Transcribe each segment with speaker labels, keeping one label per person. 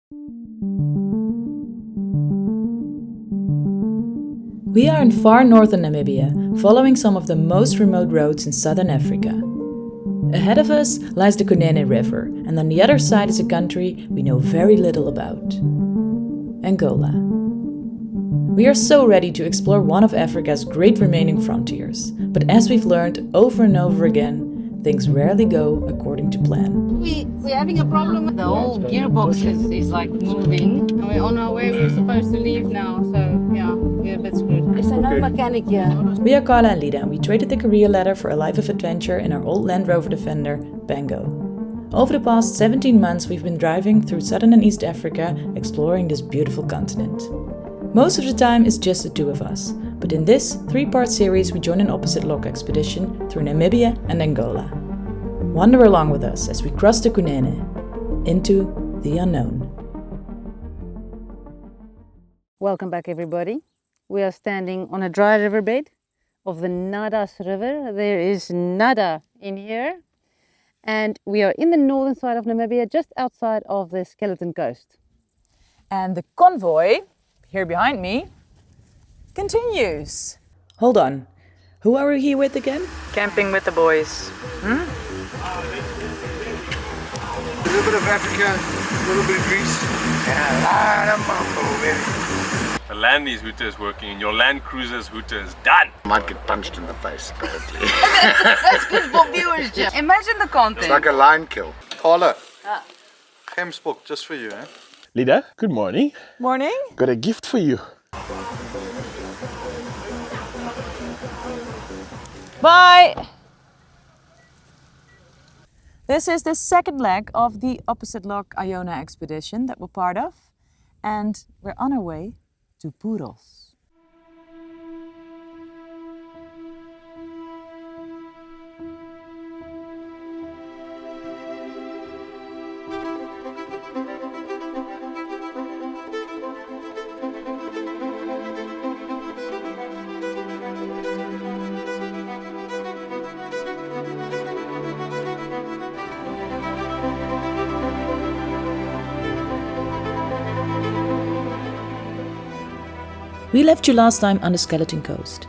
Speaker 1: We are in far northern Namibia, following some of the most remote roads in southern Africa. Ahead of us lies the Kunene River, and on the other side is a country we know very little about: Angola. We are so ready to explore one of Africa's great remaining frontiers, but as we've learned over and over again, things rarely go according to plan.
Speaker 2: We're having a problem. The whole gearbox is like moving, and we're on our way. We're supposed to leave now, so yeah, we're a bit screwed. There's no mechanic here.
Speaker 1: We are Carla and Lida, and we traded the career ladder for a life of adventure in our old Land Rover Defender, Pango. Over the past 17 months, we've been driving through southern and East Africa, exploring this beautiful continent. Most of the time it's just the two of us, but in this 3-part series we join an opposite log expedition through Namibia and Angola. Wander along with us as we cross the Kunene into the unknown.
Speaker 2: Welcome back, everybody. We are standing on a dry riverbed of the Nadas River. There is nada in here, and we are in the northern side of Namibia, just outside of the Skeleton Coast.
Speaker 1: And the convoy, here behind me, continues. Hold on, who are we here with again? Camping with the boys.
Speaker 3: A little bit of Africa, a little bit of Greece, and a lot of mammal, baby.
Speaker 4: The Landy's hooter is working and your Land Cruiser's hooter is done.
Speaker 3: Might get punched in the face, probably.
Speaker 2: That's good for viewership. Imagine the content.
Speaker 3: It's like a lion kill. Carla, Gemsboek, just for you, eh?
Speaker 5: Lida, good morning.
Speaker 1: Morning.
Speaker 5: Got a gift for you.
Speaker 1: Bye! This is the second leg of the opposite log Iona expedition that we're part of, and we're on our way to Puros. We left you last time on the Skeleton Coast.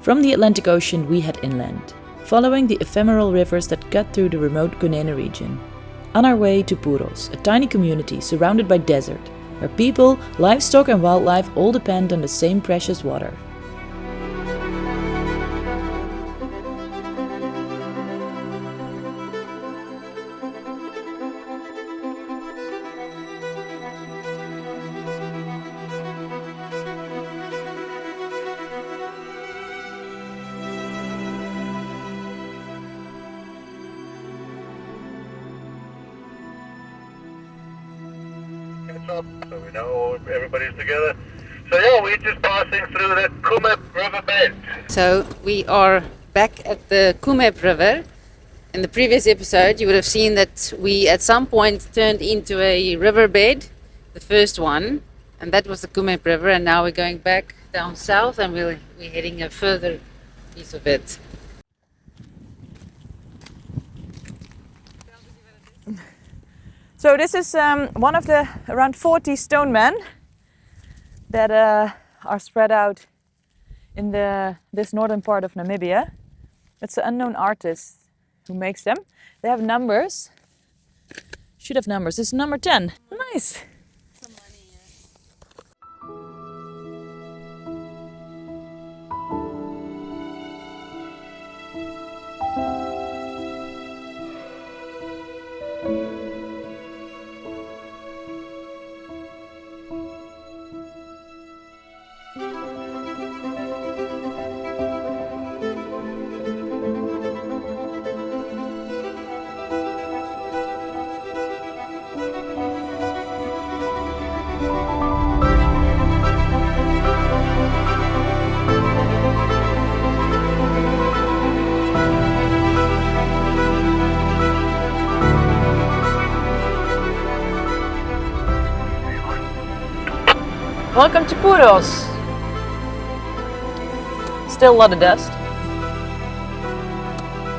Speaker 1: From the Atlantic Ocean we head inland, following the ephemeral rivers that cut through the remote Kunene region. On our way to Puros, a tiny community surrounded by desert, where people, livestock and wildlife all depend on the same precious water.
Speaker 6: So we know everybody's together. So yeah, we're just passing through the Kunene Riverbed.
Speaker 2: So we are back at the Kunene River. In the previous episode, you would have seen that we at some point turned into a riverbed, the first one, and that was the Kunene River. And now we're going back down south, and we're heading a further piece of it.
Speaker 1: So this is one of the around 40 stone men that are spread out in this northern part of Namibia. It's an unknown artist who makes them. They have numbers. Should have numbers. This is number 10. Nice. Welcome to Puros. Still a lot of dust.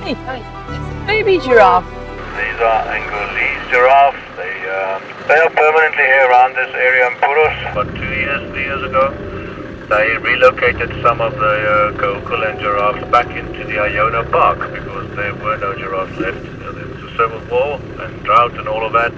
Speaker 1: Hey, baby giraffe.
Speaker 6: These are Angolese giraffes. They They are permanently here around this area in Puros. About 3 years ago, they relocated some of the Kaokoland giraffes back into the Iona Park because there were no giraffes left. There was a civil war and drought and all of that.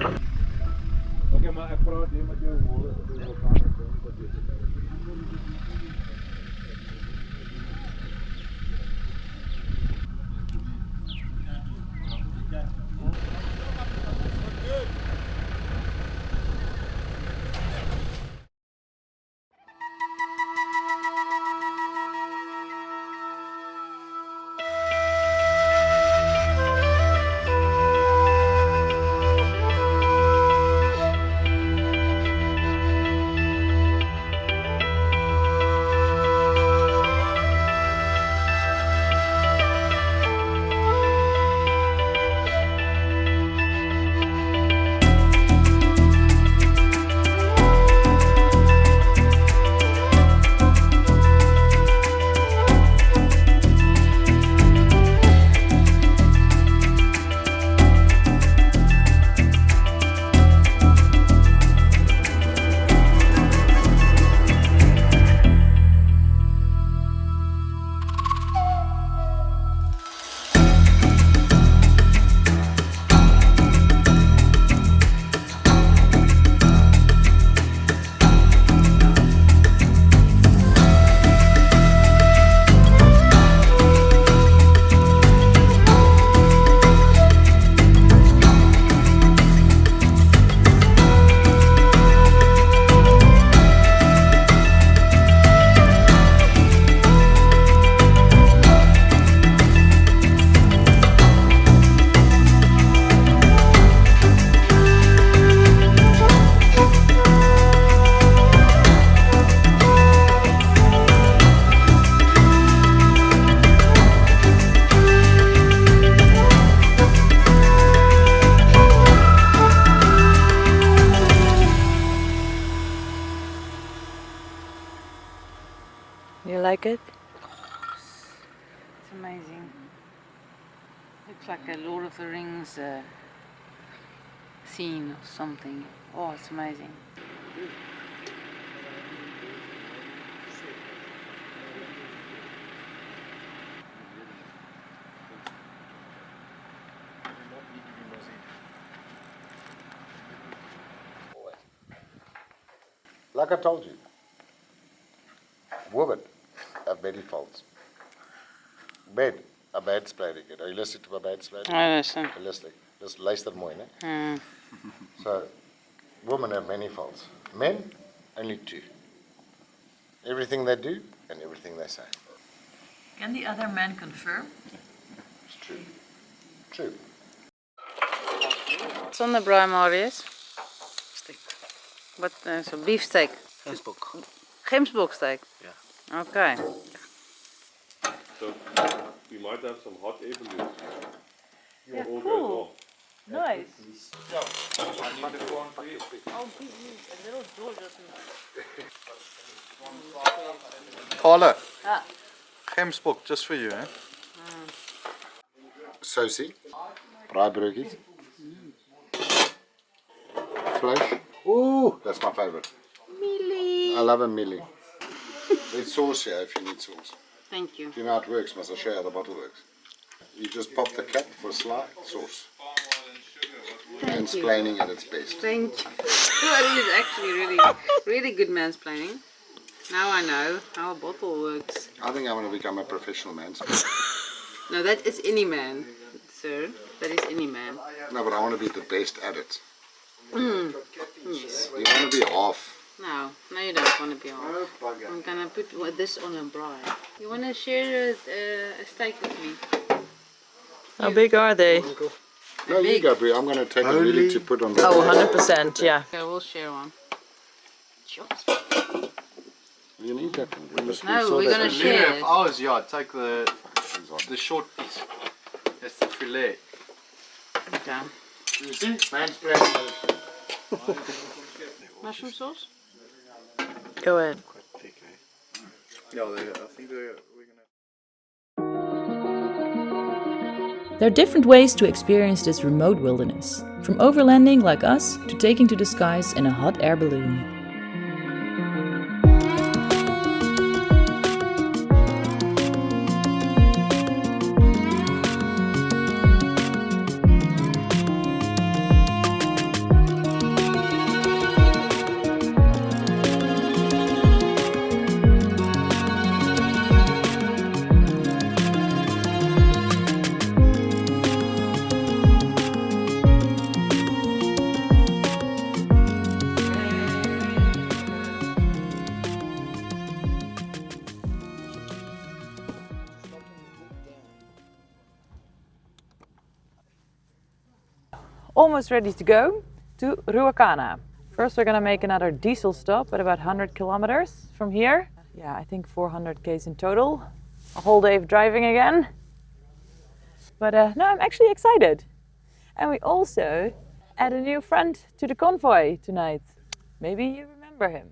Speaker 1: You like it?
Speaker 2: It's amazing. Looks like a Lord of the Rings scene or something. Oh, it's amazing.
Speaker 3: Like I told you, women have many faults. Men are mansplaining. Are you listening to my mansplaining?
Speaker 2: I listen.
Speaker 3: You're listening. Just luister mooi, né? So, women have many faults. Men, only two. Everything they do and everything they say.
Speaker 1: Can the other man confirm?
Speaker 3: It's true. True.
Speaker 2: What's on the braai, Marius?
Speaker 7: Steak.
Speaker 2: What? So beef steak.
Speaker 7: Gemsbok.
Speaker 2: Gemsbok steak.
Speaker 7: Yeah.
Speaker 2: Okay.
Speaker 4: So we might have some hot evolution.
Speaker 2: Yeah,
Speaker 4: All goes
Speaker 2: cool.
Speaker 4: well.
Speaker 2: Nice. Oh, a little door doesn't.
Speaker 7: Carla,
Speaker 2: Ah.
Speaker 7: gemsbok just for you, eh?
Speaker 3: Sosie. Braaibroodjies. Flesh. Ooh, that's my favorite.
Speaker 2: Mealy.
Speaker 3: I love a mealy. There's sauce here if you need sauce.
Speaker 2: Thank you.
Speaker 3: Do you know how it works? Must I show you how the bottle works? You just pop the cap for a slide, sauce.
Speaker 2: Thank you.
Speaker 3: Mansplaining at its best.
Speaker 2: Thank you. That is actually really good mansplaining. Now I know how a bottle works.
Speaker 3: I think I want to become a professional mansplainer.
Speaker 2: No, that is any man, sir. That is any man.
Speaker 3: No, but I want to be the best at it.
Speaker 2: Yes.
Speaker 3: You want to be half.
Speaker 2: No, you don't want to be off. I'm gonna put this on a braai. You wanna share a steak with me?
Speaker 1: How big are they?
Speaker 3: No, you go, Brie. I'm going to take a mealy to put on the
Speaker 1: Oh, 100%, yeah.
Speaker 2: Okay, we'll share one.
Speaker 3: You need that one. We must
Speaker 2: No,
Speaker 3: saw
Speaker 2: we're
Speaker 3: that
Speaker 2: gonna
Speaker 3: one.
Speaker 2: share it.
Speaker 7: Ours, yeah, take the short piece. That's the fillet.
Speaker 2: Okay.
Speaker 3: You see? Mansplaining.
Speaker 2: Mushroom sauce?
Speaker 1: Go ahead.
Speaker 7: Quite thick, eh? Yeah, I think we're gonna.
Speaker 1: There are different ways to experience this remote wilderness, from overlanding like us to taking to the skies in a hot air balloon. Almost ready to go to Ruacana. First we're gonna make another diesel stop at about 100 kilometers from here. Yeah, I think 400 k's in total. A whole day of driving again. But no, I'm actually excited. And we also add a new friend to the convoy tonight. Maybe you remember him.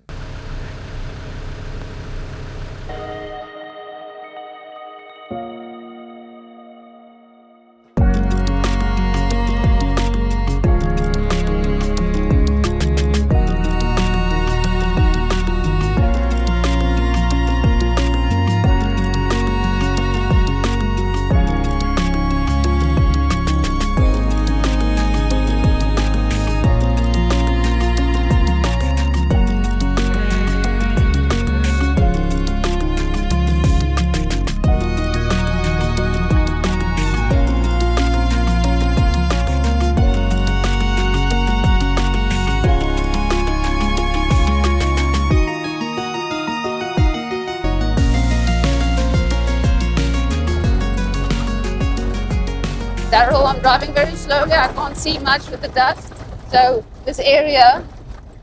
Speaker 2: Daryl, I'm driving very slowly. I can't see much with the dust. So this area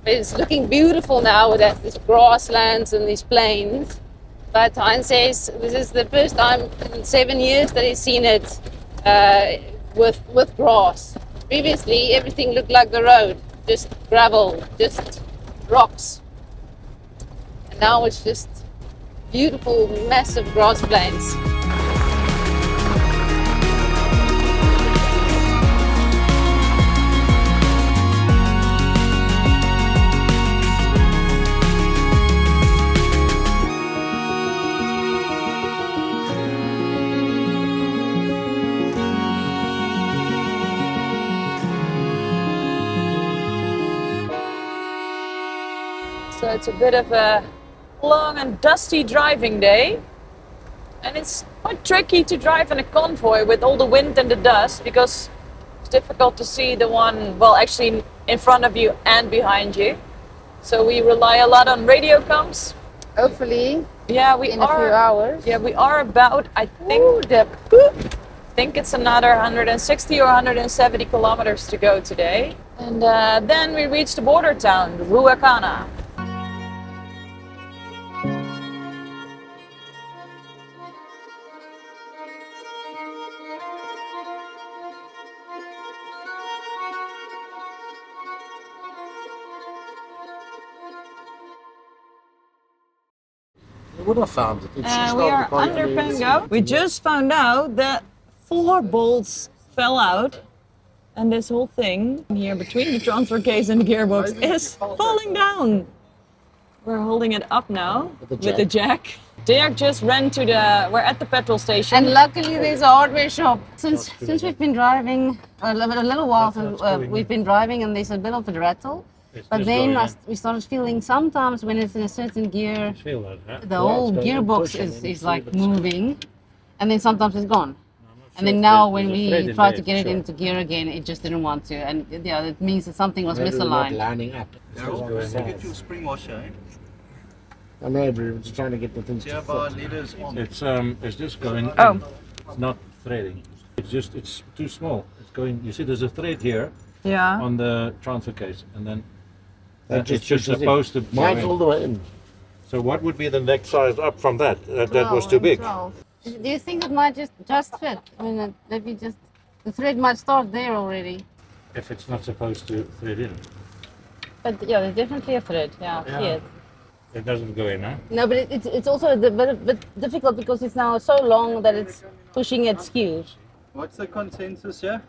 Speaker 2: is looking beautiful now with these grasslands and these plains. But Heinz says this is the first time in 7 years that he's seen it with grass. Previously, everything looked like the road, just gravel, just rocks. And now it's just beautiful, massive grass plains.
Speaker 1: So it's a bit of a long and dusty driving day. And it's quite tricky to drive in a convoy with all the wind and the dust because it's difficult to see the one, well, actually in front of you and behind you. So we rely a lot on radio comms.
Speaker 2: Hopefully,
Speaker 1: Yeah, we
Speaker 2: in
Speaker 1: are.
Speaker 2: a few hours.
Speaker 1: Yeah, we are about, I think it's another 160 or 170 kilometers to go today. And then we reach the border town, Ruacana.
Speaker 3: You would have found it. If she
Speaker 1: We
Speaker 3: started
Speaker 1: are
Speaker 3: calling
Speaker 1: under
Speaker 3: me,
Speaker 1: Pango. We just found out that 4 bolts fell out, and this whole thing here between the transfer case and the gearbox is falling down. We're holding it up now with the jack. Dirk just ran to we're at the petrol station.
Speaker 2: And luckily there's a hardware shop. Since we've been driving, a little while we've been driving and there's a bit of a rattle. But then we started feeling sometimes when it's in a certain gear, the whole gearbox is like moving, and then sometimes it's gone. And then now when we try to get it into gear again, it just didn't want to. And yeah, it means that something was misaligned.
Speaker 8: Lining up.
Speaker 7: Get your spring washer, eh?
Speaker 8: I know, but we're just trying to get the things to
Speaker 7: Gearbar
Speaker 8: fit.
Speaker 7: leaders on.
Speaker 9: It's just going.
Speaker 1: Oh.
Speaker 9: It's not threading. It's too small. It's going. You see, there's a thread here
Speaker 1: Yeah.
Speaker 9: on the transfer case, and then
Speaker 8: That
Speaker 9: it's just
Speaker 8: pushes in.
Speaker 9: supposed to.
Speaker 8: Mine's
Speaker 9: go
Speaker 8: all
Speaker 9: in.
Speaker 8: the way in.
Speaker 9: So what would be the next size up from that? That was too big.
Speaker 2: Do you think it might just fit? I mean, maybe just the thread might start there already.
Speaker 9: If it's not supposed to thread in,
Speaker 2: But yeah, there's definitely a thread. Yeah, I see it.
Speaker 9: it doesn't go in, huh?
Speaker 2: No, but it's also a bit difficult because it's now so long that it's pushing it skewed.
Speaker 7: What's the consensus here?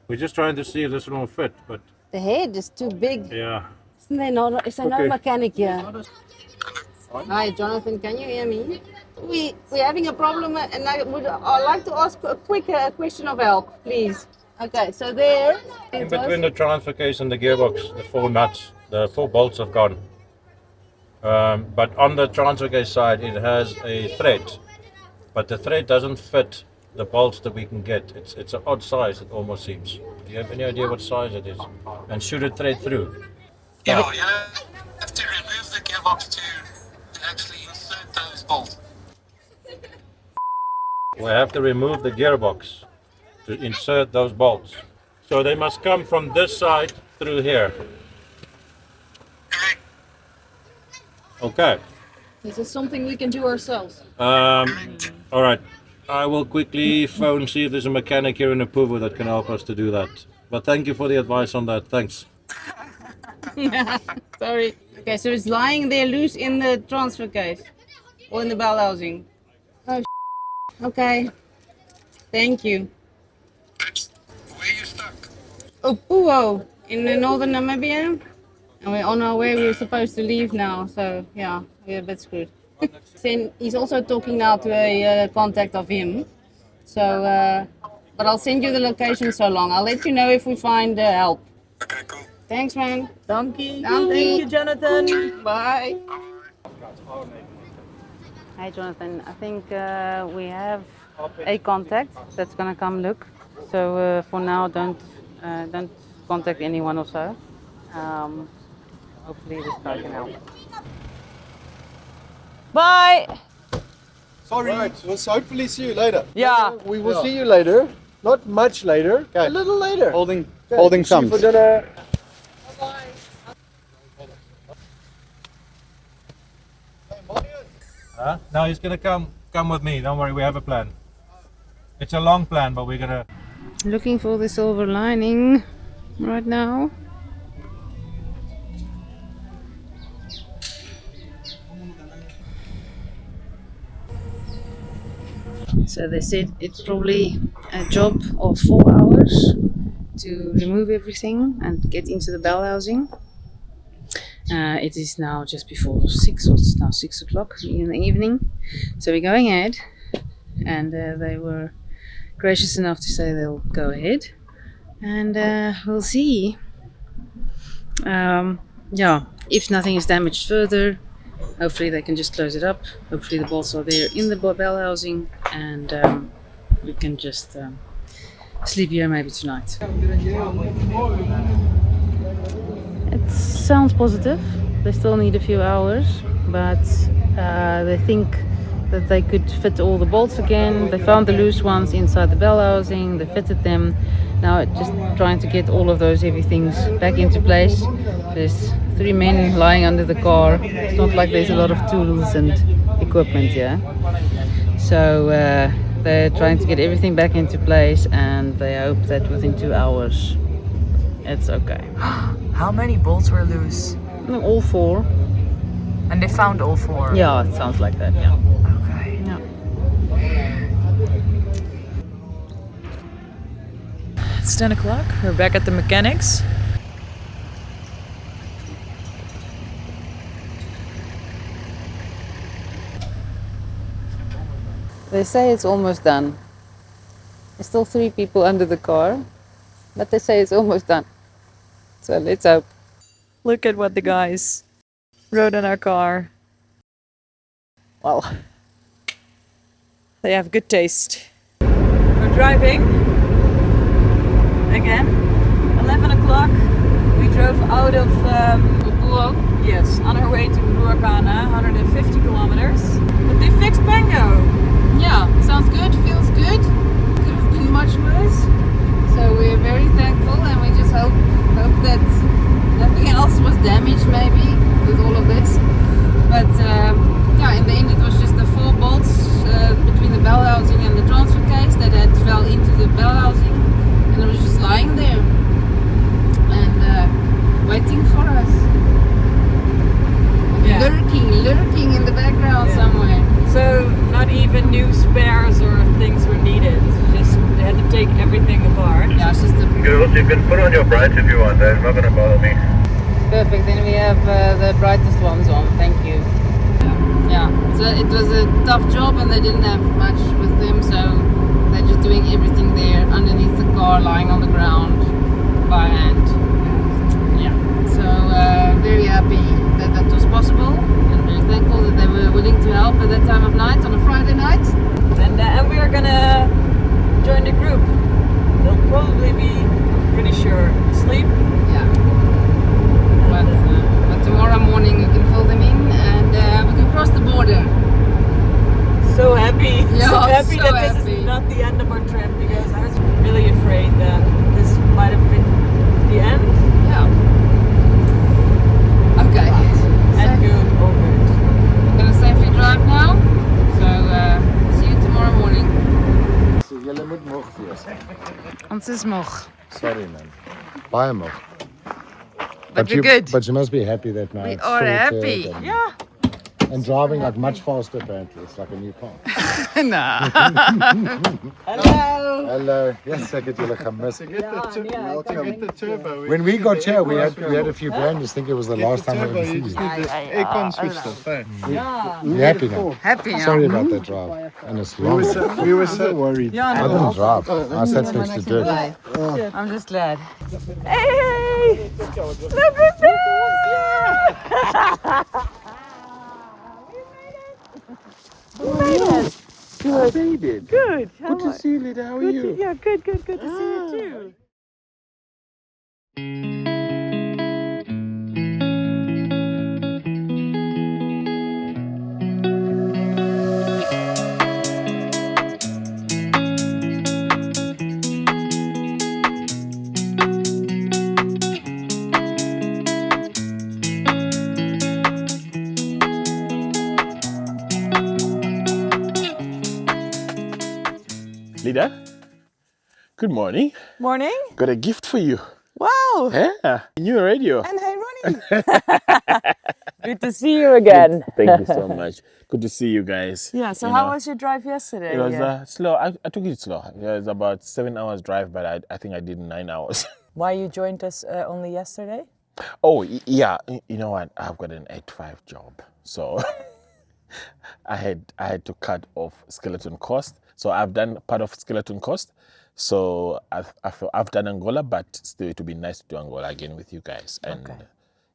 Speaker 9: We're just trying to see if this one will fit, but
Speaker 2: The head is too big.
Speaker 9: yeah.
Speaker 2: Is there no
Speaker 9: Okay.
Speaker 2: mechanic here? Hi, Jonathan, can you hear me? We're having a problem, and I'd like to ask a quick question of help, please. Okay, so there.
Speaker 9: In between the transfer case and the gearbox, the 4 nuts, the 4 bolts have gone. But on the transfer case side, it has a thread, but the thread doesn't fit the bolts that we can get. It's an odd size, it almost seems. Do you have any idea what size it is? And should it thread through?
Speaker 10: Yeah, you have to remove the gearbox to actually insert those bolts.
Speaker 9: We have to remove the gearbox to insert those bolts. So they must come from this side through here. Okay.
Speaker 2: Is this something we can do ourselves?
Speaker 9: All right. I will quickly phone, see if there's a mechanic here in Apuvo that can help us to do that. But thank you for the advice on that. Thanks.
Speaker 2: Sorry. Okay, so it's lying there loose in the transfer case or in the bell housing. Oh, okay. Thank you.
Speaker 10: Where you stuck?
Speaker 2: Opuo in the northern Namibia. And we're on our way. We were supposed to leave now, so yeah, we're a bit screwed. Then he's also talking now to a contact of him. So, but I'll send you the location so long. I'll let you know if we find help.
Speaker 10: Okay, cool.
Speaker 2: Thanks, man.
Speaker 1: Donkey.
Speaker 2: Dankie.
Speaker 1: Thank you, Jonathan.
Speaker 2: Bye. Hi, Jonathan. I think we have a contact that's gonna come look. So for now, don't contact anyone or so. Hopefully this guy can help. Bye.
Speaker 7: Sorry. Right, we'll hopefully see you later.
Speaker 2: Yeah.
Speaker 7: We will see you later. Not much later. A little later. Holding thumbs.
Speaker 8: For dinner.
Speaker 9: Huh? No, he's gonna come with me. Don't worry, we have a plan. It's a long plan, but we're gonna.
Speaker 2: Looking for the silver lining right now. So they said it's probably a job of 4 hours to remove everything and get into the bell housing. It is now just before 6, or it's now 6 o'clock in the evening. So we're going ahead, and they were gracious enough to say they'll go ahead, and we'll see. Yeah, if nothing is damaged further, hopefully they can just close it up. Hopefully the bolts are there in the bell housing, and we can just sleep here maybe tonight. It sounds positive. They still need a few hours, but they think that they could fit all the bolts again. They found the loose ones inside the bell housing, they fitted them. Now just trying to get all of those heavy things back into place. There's 3 men lying under the car. It's not like there's a lot of tools and equipment here. So they're trying to get everything back into place, and they hope that within 2 hours it's okay.
Speaker 1: How many bolts were loose?
Speaker 2: No, all 4.
Speaker 1: And they found all 4?
Speaker 2: Yeah, it sounds like that, yeah.
Speaker 1: Okay.
Speaker 2: Yeah.
Speaker 1: It's 10 o'clock. We're back at the mechanics.
Speaker 2: They say it's almost done. There's still 3 people under the car, but they say it's almost done. So let's hope.
Speaker 1: Look at what the guys wrote on our car. Well, they have good taste. We're driving again. 11 o'clock. We drove out of Opuo. Yes, on our way to Ruacana, 150 kilometers. But they fixed Pango.
Speaker 2: Yeah, sounds good, feels good. Could have been much worse. So we're very thankful, and we just hope that nothing else was damaged maybe with all of this. But yeah, in the end it was just the 4 bolts between the bell housing and the transfer case that had fell into the bell housing, and it was just lying there and waiting for us.
Speaker 1: Yeah.
Speaker 2: Lurking in the background somewhere.
Speaker 1: So not even new spares or things were needed. Just they had to take everything apart.
Speaker 2: Yeah, it's just a
Speaker 6: Girls, you can put on your brights if you want. They're not going to bother me.
Speaker 2: perfect. Then we have the brightest ones on. Thank you. Yeah, so it was a tough job and they didn't have much with them, so they're just doing everything there underneath the car, lying on the ground by hand. Yeah, so very happy that that was possible and very thankful that they were willing to help at that time of night on a Friday night.
Speaker 1: And we are gonna join the group. They'll probably be, pretty sure, asleep.
Speaker 2: Yeah. But tomorrow morning you can fill them in and we can cross the border.
Speaker 1: So happy,
Speaker 2: Yeah,
Speaker 1: so happy
Speaker 2: so
Speaker 1: that this
Speaker 2: happy.
Speaker 1: is not the end of our trip, because I was really afraid that this might have been the end.
Speaker 2: Yeah. Okay.
Speaker 1: And good, all good.
Speaker 2: I'm gonna safely drive now. So see you tomorrow morning.
Speaker 3: So julle moet moeg wees.
Speaker 2: Ons is moeg.
Speaker 3: Sorry man. Baie moeg.
Speaker 2: But we're good.
Speaker 3: But you must be happy that now
Speaker 2: We
Speaker 3: it's
Speaker 2: are
Speaker 3: sorted
Speaker 2: happy.
Speaker 3: and-
Speaker 2: Yeah.
Speaker 3: And driving like much faster apparently. It's like a new car.
Speaker 2: No.
Speaker 1: Hello!
Speaker 3: Hello. Yes, ek het julle gemis.
Speaker 7: To get the turbo.
Speaker 3: When we got here, we had a few planners think it was the last time we
Speaker 7: turbo,
Speaker 3: ever
Speaker 7: you
Speaker 3: seen
Speaker 7: just
Speaker 3: you.
Speaker 7: need the aircon switched off. Eh?
Speaker 3: You happy now?
Speaker 2: Happy now.
Speaker 3: Sorry about that drive. And it's long.
Speaker 7: We were so worried.
Speaker 3: I didn't drive. I sat next to Dirk.
Speaker 2: I'm just glad.
Speaker 1: Hey! Look at this! We made it!
Speaker 5: You made it.
Speaker 1: Good!
Speaker 5: Good to see you, Lida. How are you?
Speaker 1: Yeah, good to see you too.
Speaker 5: Lida, good morning.
Speaker 1: Morning.
Speaker 5: Got a gift for you.
Speaker 1: Wow!
Speaker 5: Yeah, new radio.
Speaker 1: And hey, Ronnie! Good to see you again.
Speaker 5: Thank you so much. Good to see you guys.
Speaker 1: Yeah, so
Speaker 5: You
Speaker 1: how
Speaker 5: know,
Speaker 1: was your drive yesterday?
Speaker 5: It was slow. I took it slow. It was about 7 hours drive, but I think I did 9 hours.
Speaker 1: Why you joined us only yesterday?
Speaker 5: Oh, yeah. You know what? I've got an 8-5 job. So I had to cut off skeleton cost. So I've done part of skeleton cost. So I've done Angola, but still it would be nice to do Angola again with you guys. And
Speaker 1: Okay.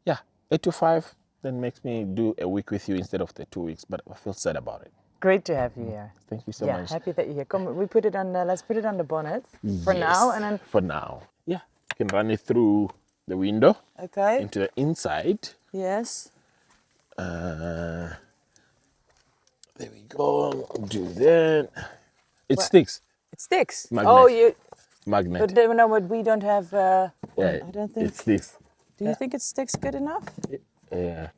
Speaker 5: yeah, 8 to 5 then makes me do a week with you instead of the 2 weeks, but I feel sad about it.
Speaker 1: Great to have you here.
Speaker 5: Thank you so
Speaker 1: Yeah,
Speaker 5: much.
Speaker 1: happy that you're here. Come, we put it on. Let's put it on the bonnet for
Speaker 5: Yes,
Speaker 1: now, and then
Speaker 5: for now. Yeah, you can run it through the window
Speaker 1: okay.
Speaker 5: into the inside.
Speaker 1: Yes.
Speaker 5: There we go. Do that. It sticks.
Speaker 1: It sticks.
Speaker 5: Magnet.
Speaker 1: Oh, you.
Speaker 5: Magnet.
Speaker 1: But then, no, but we don't have.
Speaker 5: Yeah,
Speaker 1: I don't think.
Speaker 5: it sticks.
Speaker 1: Do you think it sticks good enough?
Speaker 5: Yeah.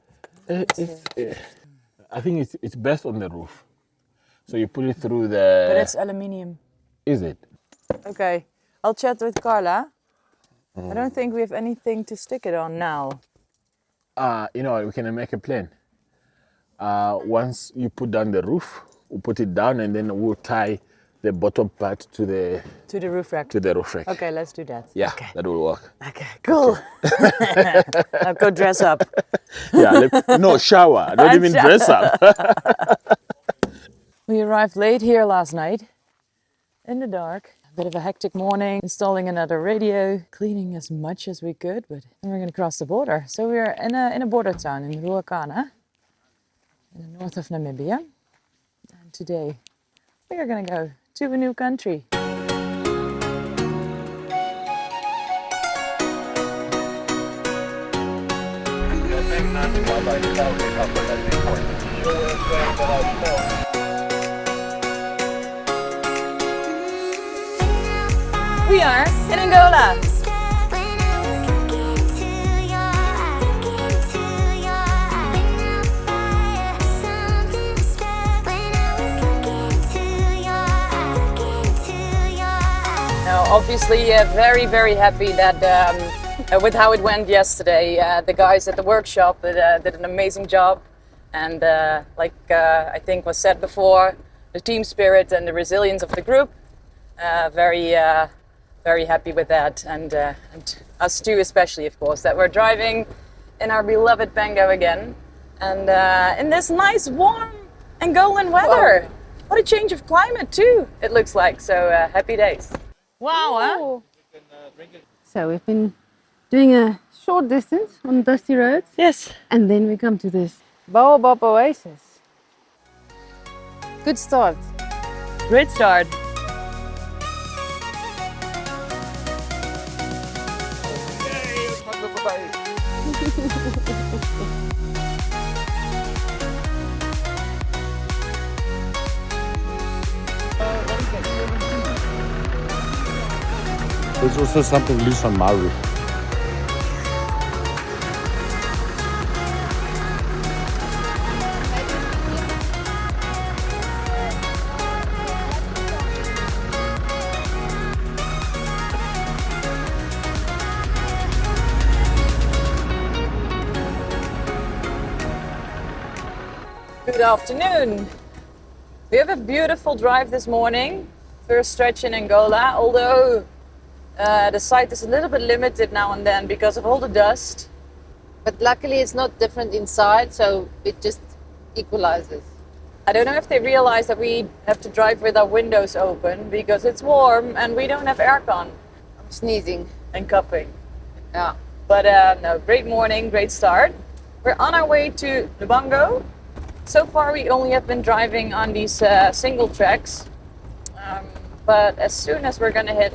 Speaker 5: I think it's best on the roof. So you put it through the.
Speaker 1: But it's aluminium.
Speaker 5: Is it?
Speaker 1: Okay, I'll chat with Carla. I don't think we have anything to stick it on now.
Speaker 5: You know, we can make a plan. Once you put down the roof, we'll put it down and then we'll tie the bottom part to the
Speaker 1: roof rack.
Speaker 5: To the roof rack.
Speaker 1: Okay, let's do that.
Speaker 5: Yeah,
Speaker 1: Okay.
Speaker 5: that will work.
Speaker 1: Okay, cool. I'll go dress up.
Speaker 5: Yeah, no shower. Don't even dress up.
Speaker 1: We arrived late here last night, in the dark. A bit of a hectic morning, installing another radio, cleaning as much as we could, but then we're going to cross the border. So we're in a border town in Ruacana, in the north of Namibia. And today we are going to go to a new country. We are in Angola. Now, obviously, very, very happy that with how it went yesterday. The guys at the workshop did an amazing job, and like I think was said before, the team spirit and the resilience of the group Very happy with that, and us too, especially, of course, that we're driving in our beloved Pango again, and in this nice, warm Angolan weather. Wow. What a change of climate too, it looks like. So happy days. Wow, huh?
Speaker 2: So we've been doing a short distance on dusty roads.
Speaker 1: Yes.
Speaker 2: And then we come to this baobab oasis. Good start.
Speaker 1: Great start.
Speaker 3: There's also something loose on my roof.
Speaker 1: Good afternoon. We have a beautiful drive this morning. First stretch in Angola, although the sight is a little bit limited now and then because of all the dust.
Speaker 2: But luckily it's not different inside, so it just equalizes.
Speaker 1: I don't know if they realize that we have to drive with our windows open because it's warm and we don't have aircon.
Speaker 2: I'm sneezing.
Speaker 1: And coughing.
Speaker 2: Yeah.
Speaker 1: But no, great morning, great start. We're on our way to Lubango. So far we only have been driving on these single tracks. But as soon as we're going to hit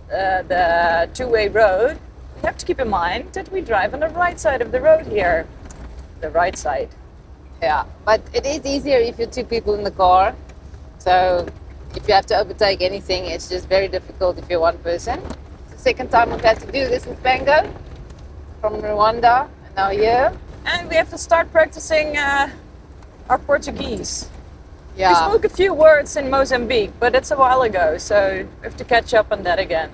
Speaker 1: the two-way road, we have to keep in mind that we drive on the right side of the road here. The right side.
Speaker 2: Yeah, but it is easier if you're two people in the car. So if you have to overtake anything, it's just very difficult if you're one person. It's the second time we've had to do this in Pango, from Rwanda, and now here.
Speaker 1: And we have to start practicing our Portuguese.
Speaker 2: Yeah.
Speaker 1: We spoke a few words in Mozambique, but it's a while ago, so we have to catch up on that again.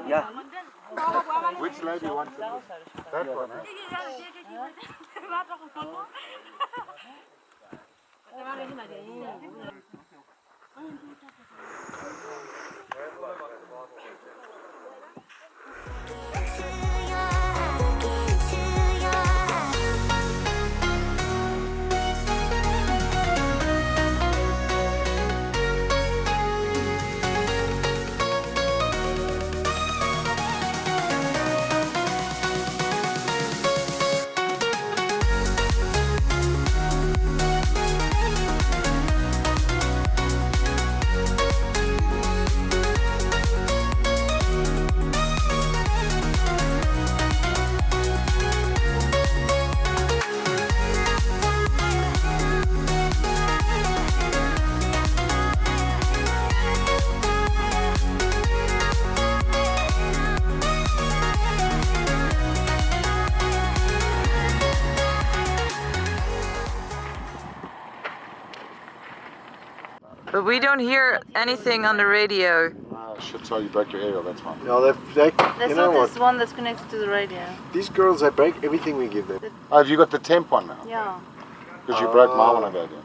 Speaker 3: Yeah. Which lady wants it? That one, eh?
Speaker 1: But we don't hear anything on the radio.
Speaker 3: Shit, so you broke your aerial, that's fine.
Speaker 8: No, they you know what?
Speaker 11: This one that's connected to the radio.
Speaker 8: These girls, they break everything we give them.
Speaker 3: Oh, have you got the temp one now?
Speaker 11: Yeah.
Speaker 3: Because you broke my one I gave you.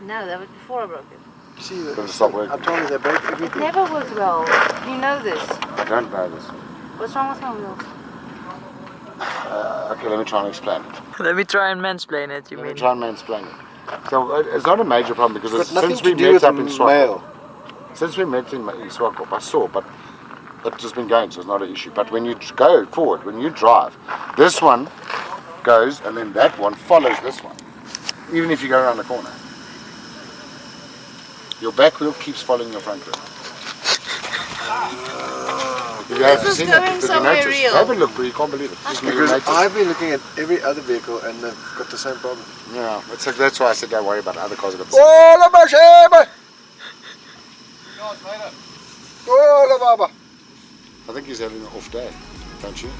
Speaker 11: No, that was before I broke it.
Speaker 8: See,
Speaker 3: Does it stop working?
Speaker 8: I told you they break
Speaker 11: It
Speaker 8: everything.
Speaker 11: never worked well. You know this.
Speaker 3: I don't know this.
Speaker 11: What's wrong with my wheels?
Speaker 3: Okay, let me try and explain it.
Speaker 1: Let me try and mansplain it, you
Speaker 3: Let me
Speaker 1: mean?
Speaker 3: try and mansplain it. So it's not a major problem because
Speaker 8: It's got nothing
Speaker 3: since we
Speaker 8: to do
Speaker 3: met
Speaker 8: with
Speaker 3: up in
Speaker 8: male.
Speaker 3: Swakop, since we met in Swakop, I saw, but it's just been going, so it's not an issue. But when you go forward, when you drive, this one goes, and then that one follows this one. Even if you go around the corner. Your back wheel keeps following your front wheel. You have
Speaker 11: This is
Speaker 3: seen
Speaker 11: going
Speaker 3: it, because you
Speaker 11: somewhere
Speaker 3: notice.
Speaker 11: real.
Speaker 3: Have a look, but you can't believe it.
Speaker 8: Because I've been looking at every other vehicle and they've got the same problem.
Speaker 3: Yeah, that's why I said don't worry about other cars. I think he's having an off day, don't you?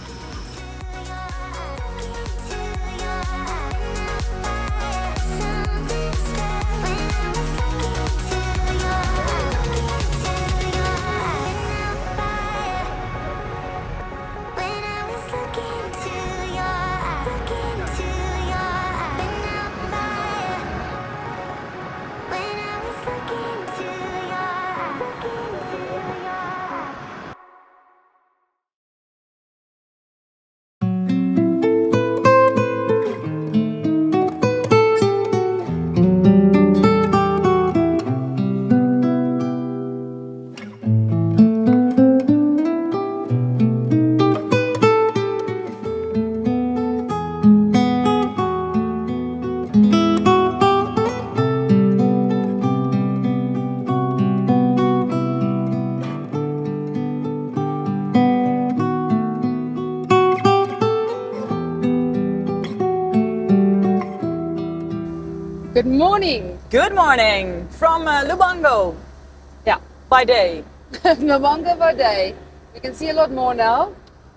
Speaker 2: Good morning.
Speaker 1: Good morning from Lubango. Yeah, by day.
Speaker 2: Lubango by day. We can see a lot more now,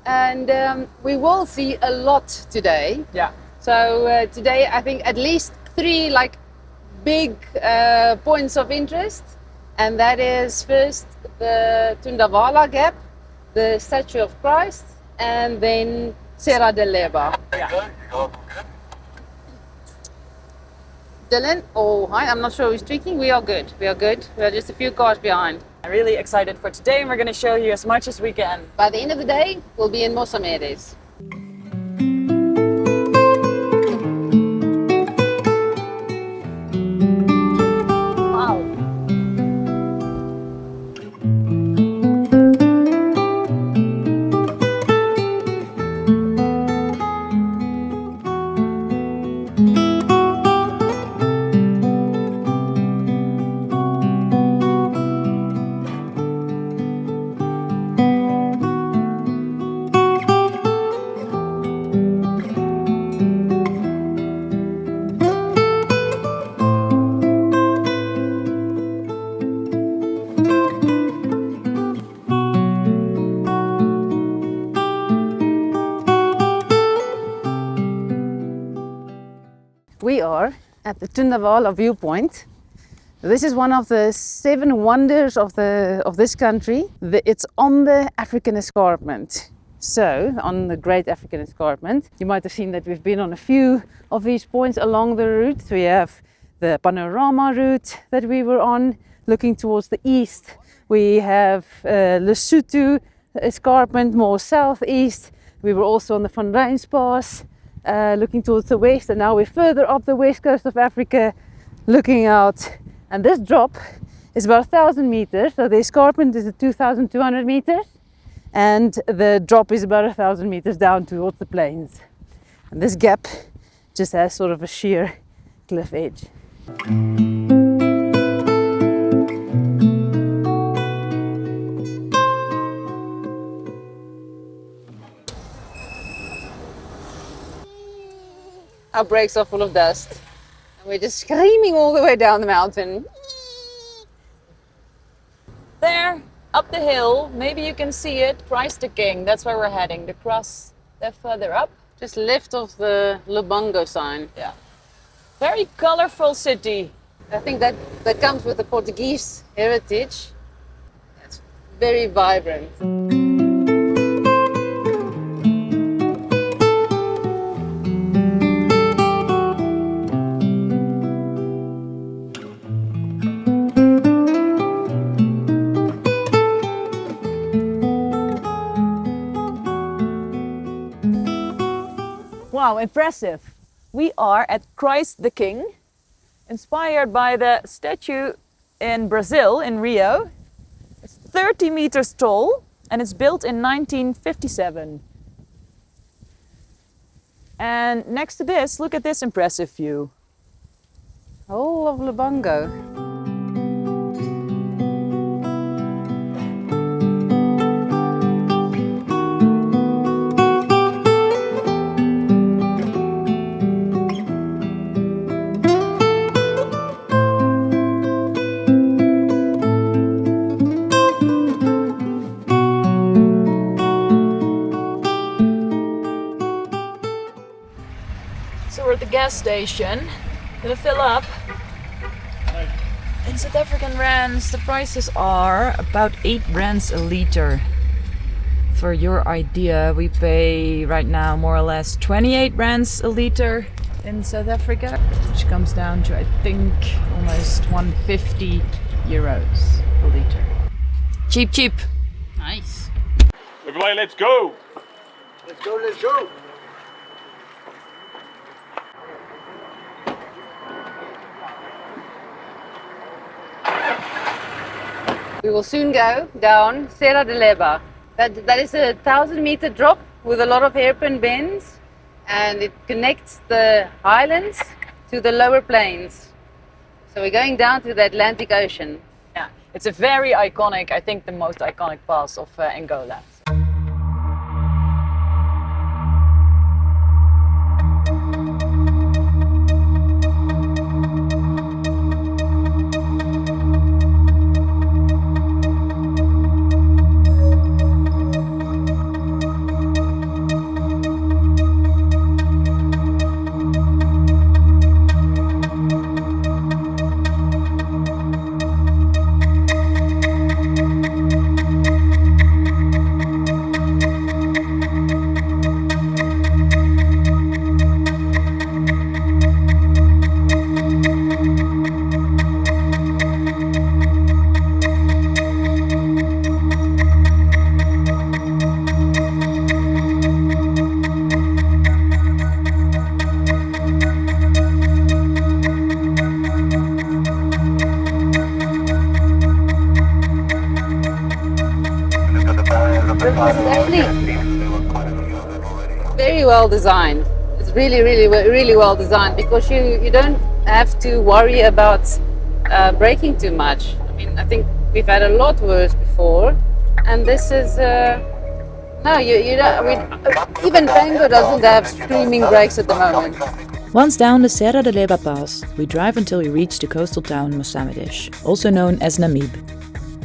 Speaker 2: and we will see a lot today.
Speaker 1: Yeah.
Speaker 2: So today I think at least 3 like big points of interest, and that is first the Tundavala Gap, the Statue of Christ, and then Serra de Leba.
Speaker 1: Yeah.
Speaker 2: Dylan, oh hi, I'm not sure who's speaking. We are good. We are good. We are just a few cars behind.
Speaker 1: I'm really excited for today, and we're going to show you as much as we can.
Speaker 2: By the end of the day, we'll be in Moçâmedes.
Speaker 1: Wow.
Speaker 2: We are at the Tundavala viewpoint. This is one of the 7 wonders of this country. It's on the African escarpment. So, on the Great African Escarpment, you might have seen that we've been on a few of these points along the route. We have the panorama route that we were on, looking towards the east. We have Lesotho escarpment, more southeast. We were also on the Van Rhyns Pass, looking towards the west, and now we're further up the west coast of Africa, looking out. And this drop is about 1,000 meters, so the escarpment is at 2,200 meters, and the drop is about 1,000 meters down towards the plains. And this gap just has sort of a sheer cliff edge. Our brakes are full of dust, and we're just screaming all the way down the mountain.
Speaker 1: There, up the hill, maybe you can see it, Christ the King. That's where we're heading. The cross, they're further up.
Speaker 2: Just left of the Lubango sign.
Speaker 1: Yeah. Very colorful city.
Speaker 2: I think that comes with the Portuguese heritage. It's very vibrant.
Speaker 1: Wow, impressive. We are at Christ the King, inspired by the statue in Brazil, in Rio. It's 30 meters tall and it's built in 1957. And next to this, look at this impressive view.
Speaker 2: Whole of Lubango.
Speaker 1: So we're at the gas station. Gonna fill up. In South African rands, the prices are about 8 rands a liter. For your idea, we pay right now more or less 28 rands a liter in South Africa, which comes down to, I think, almost 150 euros a liter. Cheap, cheap.
Speaker 2: Nice.
Speaker 4: Everybody, let's go!
Speaker 8: Let's go, let's go.
Speaker 2: We will soon go down Serra de Leba. That is a 1,000-meter drop with a lot of hairpin bends, and it connects the highlands to the lower plains. So we're going down to the Atlantic Ocean.
Speaker 1: Yeah, it's a very iconic, I think the most iconic pass of Angola.
Speaker 2: Very well designed. It's really well designed because you don't have to worry about braking too much. I mean, I think we've had a lot worse before, and this is no, you don't. I mean, even Pango doesn't have screaming brakes at the moment.
Speaker 1: Once down the Serra de Leba Pass, we drive until we reach the coastal town Moçâmedes, also known as Namibia.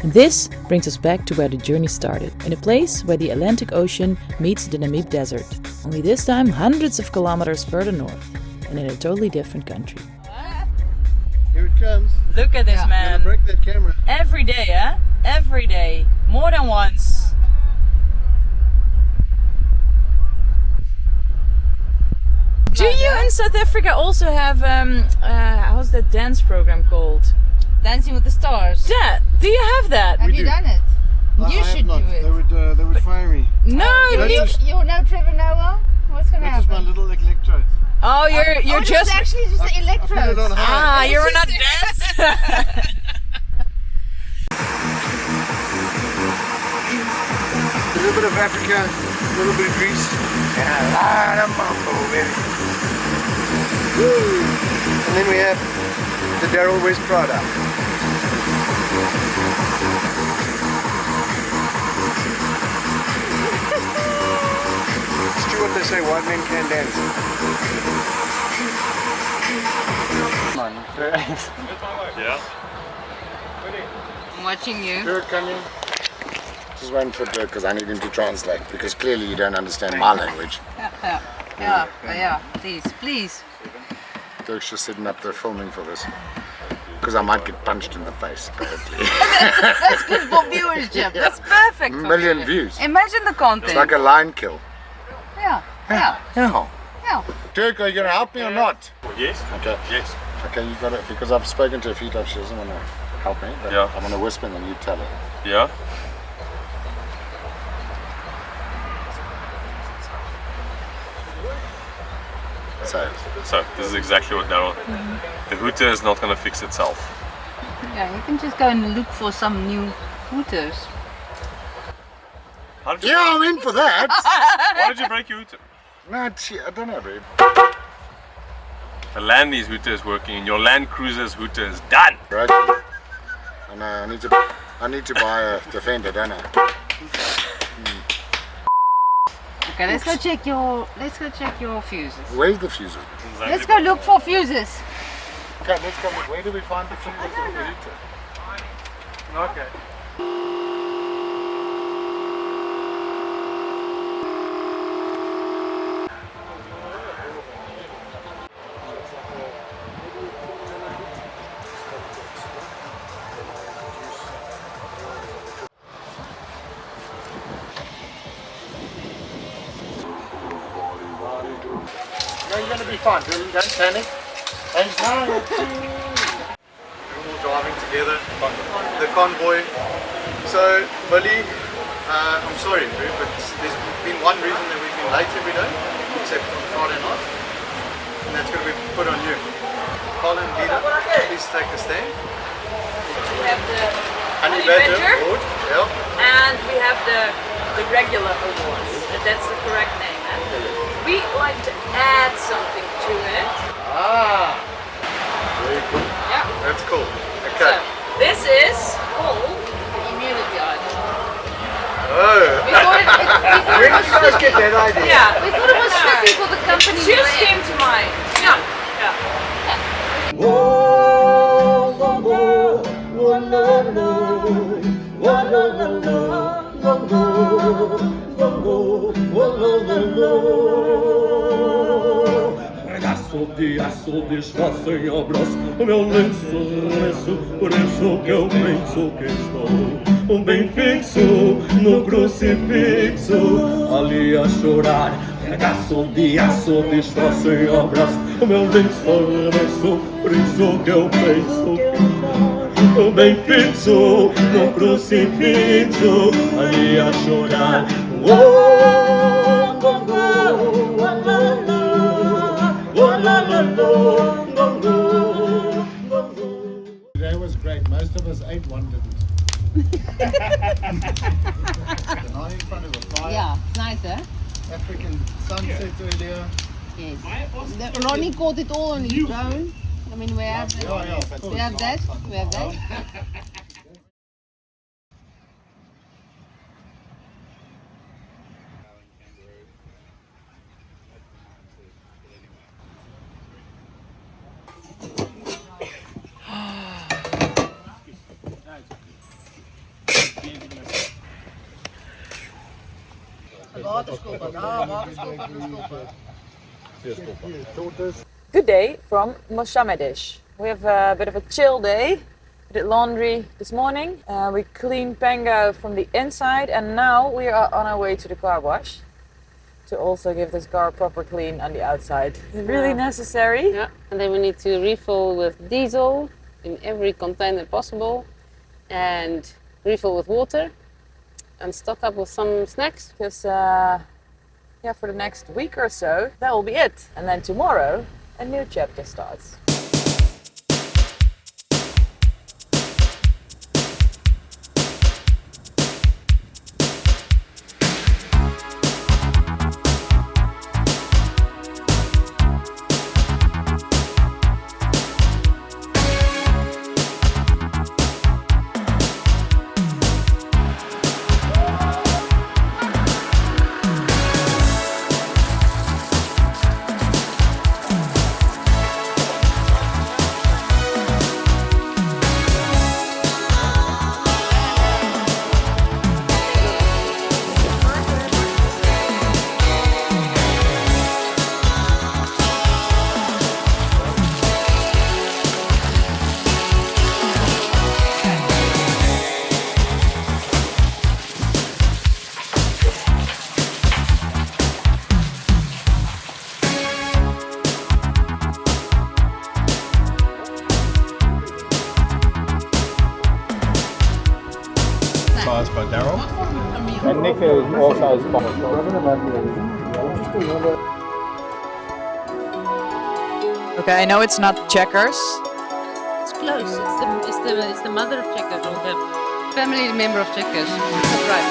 Speaker 1: And this brings us back to where the journey started, in a place where the Atlantic Ocean meets the Namib Desert, only this time hundreds of kilometers further north, and in a totally different country.
Speaker 8: Here it comes.
Speaker 1: Look at this man.
Speaker 8: Gonna break that camera.
Speaker 1: Every day, huh? Every day. More than once. Do you in South Africa also have, how's that dance program called?
Speaker 2: Dancing with the Stars.
Speaker 1: Yeah, do you have that?
Speaker 2: Have you done it? You should do it.
Speaker 8: They would fire me.
Speaker 1: No,
Speaker 2: You know Trevor Noah? What's gonna
Speaker 8: That's
Speaker 2: happen?
Speaker 8: just my little electrode.
Speaker 1: Oh, you're just.
Speaker 2: It's actually just the
Speaker 8: Put it
Speaker 2: electrodes.
Speaker 8: on high.
Speaker 1: Ah, you're not dance.
Speaker 8: A little bit of Africa, a little bit of Greece, and a lot of mambo, baby. Woo! And then we have the Daryl West Prada. It's true what they say, white men can dance. Come on.
Speaker 4: Yeah?
Speaker 2: I'm watching you.
Speaker 3: Dirk, come in. Just waiting for Dirk because I need him to translate because clearly you don't understand my language.
Speaker 2: Yeah. Please.
Speaker 3: Dirk's just sitting up there filming for this because I might get punched in the face.
Speaker 2: That's good for viewership. That's perfect. for
Speaker 3: Million
Speaker 2: viewers.
Speaker 3: views.
Speaker 2: Imagine the content.
Speaker 3: It's like a lion kill.
Speaker 2: Yeah.
Speaker 3: Yeah. Dirk, are you gonna help me or not?
Speaker 4: Yes?
Speaker 3: Okay.
Speaker 4: Yes.
Speaker 3: Okay, you got it because I've spoken to her a few times. She doesn't want to help me. But
Speaker 4: Yeah.
Speaker 3: I'm gonna whisper and then you tell her.
Speaker 4: Yeah? So this is exactly what Daryl. The hooter is not going to fix itself.
Speaker 2: Yeah, you can just go and look for some new hooters.
Speaker 4: How did you,
Speaker 3: Yeah, I'm in for that.
Speaker 4: Why did you break your hooter?
Speaker 3: No, I don't know, babe.
Speaker 4: The land these Hooter is working in. Your Land Cruiser's Hooter is done.
Speaker 3: Right. And I need to buy a Defender, don't I?
Speaker 2: Okay, let's go check your fuses.
Speaker 3: Where's the fuses?
Speaker 2: Let's go look for fuses.
Speaker 3: Okay, let's go. Where do we find the fuses of the Hooter?
Speaker 7: Okay.
Speaker 3: No, you're going to be fine. Don't panic. Anxiety.
Speaker 7: We're all driving together. The convoy. So, Billy, I'm sorry, bro, but there's been one reason that we've been late every day, except on Friday night, and that's going to be put on you. Colin, leader, please take a stand.
Speaker 1: We have the
Speaker 7: Honey Badger board, yeah.
Speaker 1: and we have the regular awards. And that's the correct name. We like to add something to it.
Speaker 7: Ah, very cool.
Speaker 1: Yeah.
Speaker 7: That's cool. Okay.
Speaker 1: So, this is called the immunity item.
Speaker 7: Oh.
Speaker 1: We thought
Speaker 7: Where did you guys get that idea?
Speaker 1: Yeah, we thought it was fitting for the company. It just came to mind.
Speaker 12: Regaço de aço desfaço em obras o meu lenço reço, por isso que eu penso que estou bem fixo no crucifixo, ali a chorar. Regaço de aço desfaço em obras o meu lenço reço, por isso que eu penso que estou bem fixo no crucifixo, ali a chorar.
Speaker 3: Today was great. Most of us ate, one didn't. The night in front of the fire.
Speaker 2: Yeah, nice, eh?
Speaker 3: African sunset earlier.
Speaker 2: Yes. Ronnie caught it all on his drone. I mean, we have that. We have that.
Speaker 1: Good day from Moçâmedes. We have a bit of a chill day. We did laundry this morning. We cleaned Pango from the inside, and now we are on our way to the car wash to also give this car a proper clean on the outside. It's really necessary.
Speaker 2: Yeah, and then we need to refill with diesel in every container possible, and refill with water, and stock up with some snacks.
Speaker 1: Because for the next week or so, that will be it. And then tomorrow, a new chapter starts.
Speaker 9: By Daryl.
Speaker 5: And Nick is also sponsored.
Speaker 1: Okay, I know it's not checkers.
Speaker 2: It's close. It's the mother of checkers, or the family member of checkers. Right.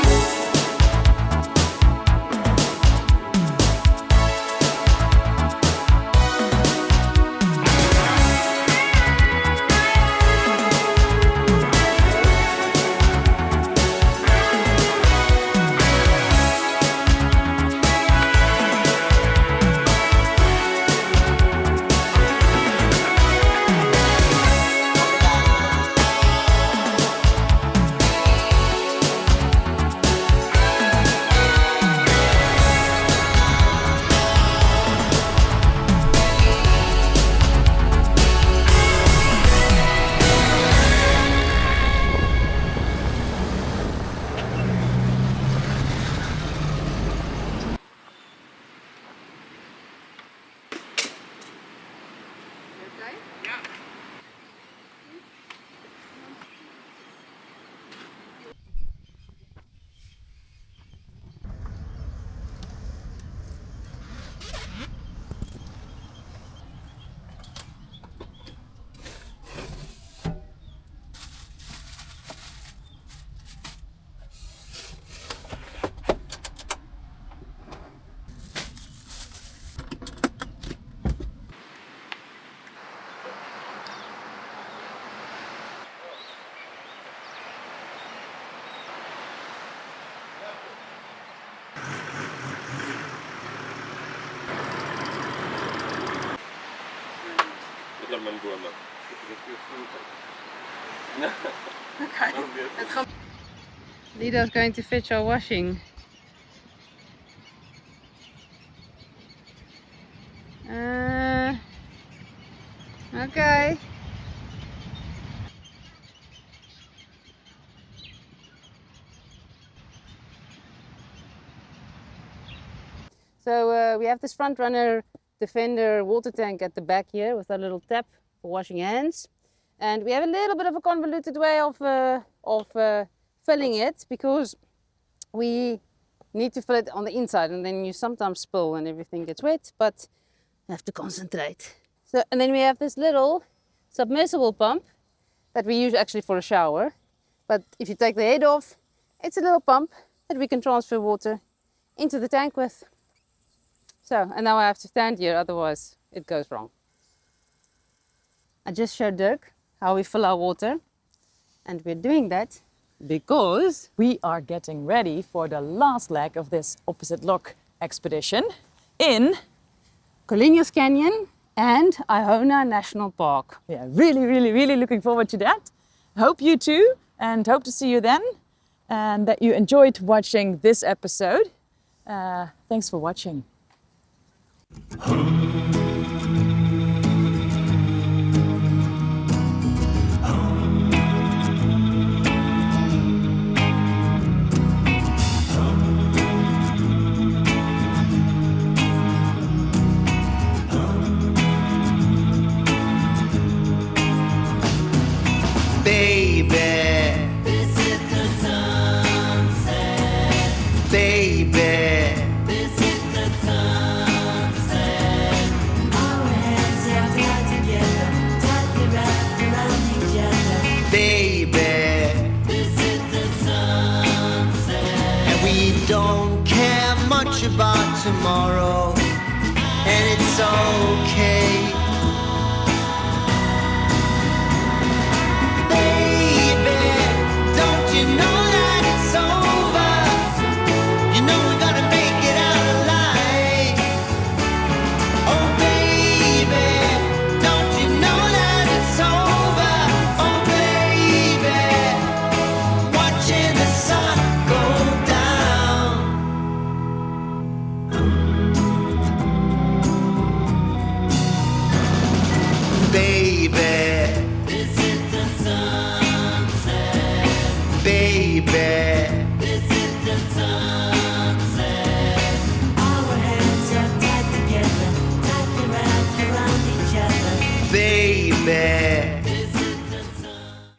Speaker 4: ander mangola.
Speaker 2: Lido's going to fetch our washing. Okay. So we have this front runner Defender water tank at the back here with a little tap for washing hands. And we have a little bit of a convoluted way of filling it because we need to fill it on the inside and then you sometimes spill and everything gets wet, but you have to concentrate. So, and then we have this little submersible pump that we use actually for a shower. But if you take the head off, it's a little pump that we can transfer water into the tank with. So, and now I have to stand here, otherwise it goes wrong. I just showed Dirk how we fill our water, and we're doing that because
Speaker 1: We are getting ready for the last leg of this opposite lock expedition in
Speaker 2: Colinas Canyon and Iona National Park.
Speaker 1: Yeah, really looking forward to that. Hope you too, and hope to see you then, and that you enjoyed watching this episode. Thanks for watching.
Speaker 13: About tomorrow, and it's okay. Baby, don't you know that it's over? You know we're gonna make it out alive. Oh baby, don't you know that it's over? Oh baby, watching the sun go down. Baby, this is the sunset. Baby, this is the sun.